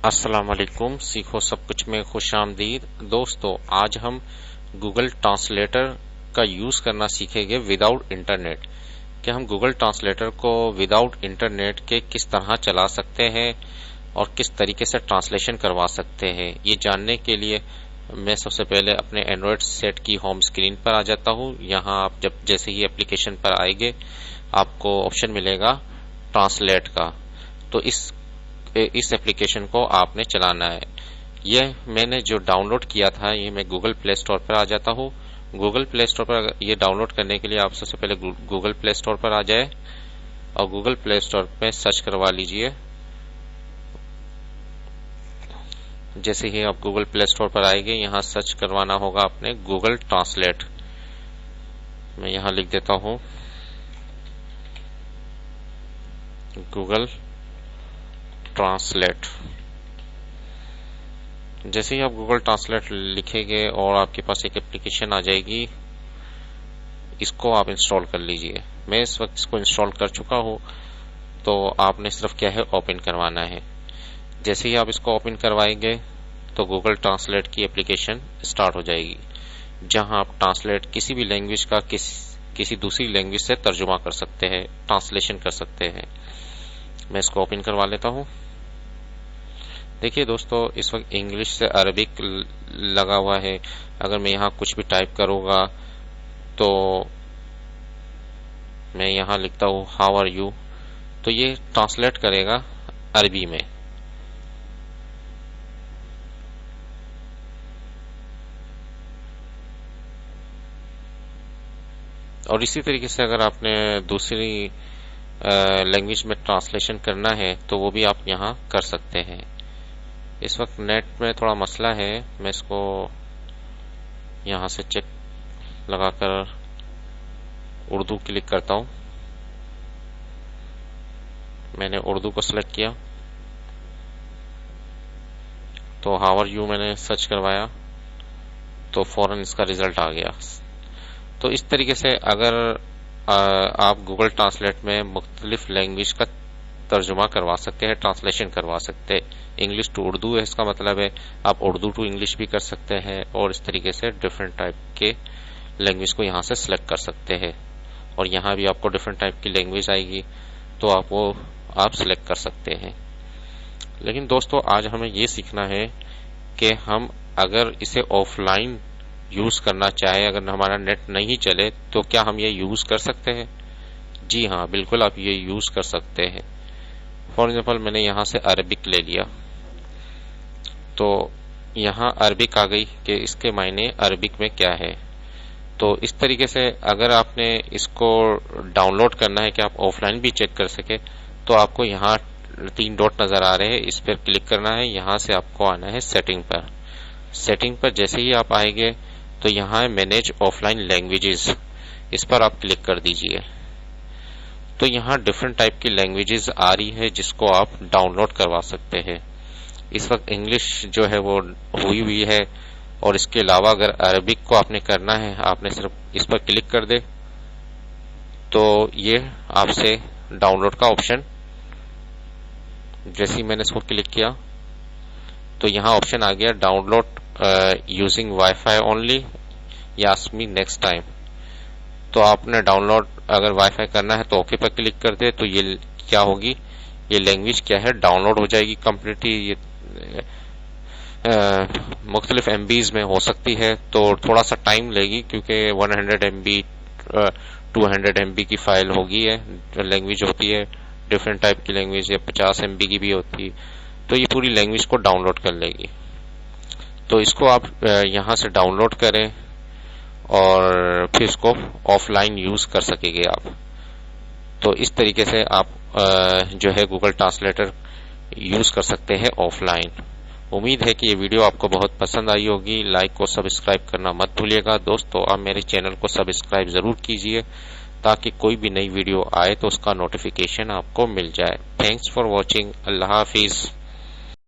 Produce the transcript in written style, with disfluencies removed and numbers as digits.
السلام علیکم، سیکھو سب کچھ میں خوش آمدید دوستو۔ آج ہم گوگل ٹرانسلیٹر کا یوز کرنا سیکھیں گے وداؤٹ انٹرنیٹ، کہ ہم گوگل ٹرانسلیٹر کو وداؤٹ انٹرنیٹ کے کس طرح چلا سکتے ہیں اور کس طریقے سے ٹرانسلیشن کروا سکتے ہیں۔ یہ جاننے کے لیے میں سب سے پہلے اپنے اینڈرائڈ سیٹ کی ہوم اسکرین پر آ جاتا ہوں۔ یہاں آپ جیسے ہی اپلیکیشن پر آئیں گے آپ کو آپشن ملے گا ٹرانسلیٹ کا، تو اس اپلیکیشن کو آپ نے چلانا ہے۔ یہ میں نے جو ڈاؤن لوڈ کیا تھا، یہ میں گوگل پلے اسٹور پر آ جاتا ہوں۔ گوگل پلے اسٹور پر یہ ڈاؤن لوڈ کرنے کے لیے آپ سب سے پہلے گوگل پلے اسٹور پر آ جائے اور گوگل پلے اسٹور پہ سرچ کروا لیجئے۔ جیسے ہی آپ گوگل پلے اسٹور پر آئیں گے یہاں سرچ کروانا ہوگا اپنے گوگل ٹرانسلیٹ۔ میں یہاں لکھ دیتا ہوں گوگل ٹرانسلیٹ۔ جیسے ہی آپ گوگل ٹرانسلیٹ لکھیں گے اور آپ کے پاس ایک اپلیکیشن آ جائے گی، اس کو آپ انسٹال کر لیجئے۔ میں اس وقت اس کو انسٹال کر چکا ہوں، تو آپ نے صرف کیا ہے اوپن کروانا ہے۔ جیسے ہی آپ اس کو اوپن کروائیں گے تو گوگل ٹرانسلیٹ کی اپلیکیشن اسٹارٹ ہو جائے گی، جہاں آپ ٹرانسلیٹ کسی بھی لینگویج کا کسی دوسری لینگویج سے ترجمہ کر سکتے ہیں، ٹرانسلیشن کر سکتے ہیں۔ میں اس کو اوپن کروا لیتا ہوں۔ دیکھیے دوستو، اس وقت انگلش سے عربک لگا ہوا ہے۔ اگر میں یہاں کچھ بھی ٹائپ کروں گا تو میں یہاں لکھتا ہوں ہاؤ آر یو، تو یہ ٹرانسلیٹ کرے گا عربی میں۔ اور اسی طریقے سے اگر آپ نے دوسری لینگویج میں ٹرانسلیشن کرنا ہے تو وہ بھی آپ یہاں کر سکتے ہیں۔ اس وقت نیٹ میں تھوڑا مسئلہ ہے، میں اس کو یہاں سے چیک لگا کر اردو کلک کرتا ہوں۔ میں نے اردو کو سلیکٹ کیا تو ہاؤ آر یو میں نے سرچ کروایا تو فوراً اس کا ریزلٹ آ گیا۔ تو اس طریقے سے اگر آپ گوگل ٹرانسلیٹ میں مختلف لینگویج کا ترجمہ کروا سکتے ہیں، ٹرانسلیشن کروا سکتے ہیں۔ انگلش ٹو اردو ہے اس کا مطلب ہے، آپ اردو ٹو انگلش بھی کر سکتے ہیں، اور اس طریقے سے ڈفرینٹ ٹائپ کے لینگویج کو یہاں سے سلیکٹ کر سکتے ہیں۔ اور یہاں بھی آپ کو ڈفرینٹ ٹائپ کی لینگویج آئے گی تو آپ سلیکٹ کر سکتے ہیں۔ لیکن دوستو آج ہمیں یہ سیکھنا ہے کہ ہم اگر اسے آف لائن یوز کرنا چاہے، اگر ہمارا نیٹ نہیں چلے تو کیا ہم یہ یوز کر سکتے ہیں؟ جی ہاں، بالکل آپ یہ یوز کر سکتے ہیں۔ فار ایگزامپل میں نے یہاں سے عربک لے لیا تو یہاں عربک آ گئی کہ اس کے معنی عربک میں کیا ہے۔ تو اس طریقے سے اگر آپ نے اس کو ڈاؤن لوڈ کرنا ہے کہ آپ آف لائن بھی چیک کر سکے تو آپ کو یہاں 3 ڈاٹ نظر آ رہے ہیں، اس پر کلک کرنا ہے۔ یہاں سے آپ کو آنا ہے سیٹنگ پر۔ سیٹنگ پر جیسے ہی آپ آئیں گے تو یہاں ہے مینیج آف لائن لینگویجز، اس پر آپ کلک کر دیجئے۔ تو یہاں ڈفرینٹ ٹائپ کی لینگویجز آ رہی ہے جس کو آپ ڈاؤن لوڈ کروا سکتے ہیں۔ اس وقت انگلش جو ہے وہ ہوئی ہے، اور اس کے علاوہ اگر عربک کو آپ نے کرنا ہے، آپ نے صرف اس پر کلک کر دے تو یہ آپ سے ڈاؤن لوڈ کا آپشن، جیسے ہی میں نے اس کو کلک کیا تو یہاں آپشن آ گیا download using wifi only یا آسک می نیکسٹ ٹائم۔ تو آپ نے ڈاؤن لوڈ اگر وائی فائی کرنا ہے تو اوکے پر کلک کر دے تو یہ کیا ہوگی، یہ لینگویج کیا ہے ڈاؤن لوڈ ہو جائے گی کمپلیٹلی۔ یہ مختلف ایم بیز میں ہو سکتی ہے تو تھوڑا سا ٹائم لے گی، کیونکہ 100 MB 200 MB کی فائل ہوگی ہے، جو لینگویج ہوتی ہے ڈفرینٹ ٹائپ کی لینگویج ہے، 50 MB کی بھی ہوتی ہے، تو یہ پوری لینگویج کو ڈاؤن لوڈ کر لے گی۔ تو اس کو آپ یہاں سے ڈاؤن لوڈ کریں اور پھر اس کو آف لائن یوز کر سکیں گے آپ۔ تو اس طریقے سے آپ جو ہے گوگل ٹرانسلیٹر یوز کر سکتے ہیں آف لائن۔ امید ہے کہ یہ ویڈیو آپ کو بہت پسند آئی ہوگی۔ لائک اور سبسکرائب کرنا مت بھولیے گا دوستو۔ آپ میرے چینل کو سبسکرائب ضرور کیجئے تاکہ کوئی بھی نئی ویڈیو آئے تو اس کا نوٹیفیکیشن آپ کو مل جائے۔ Thanks for watching. اللہ حافظ۔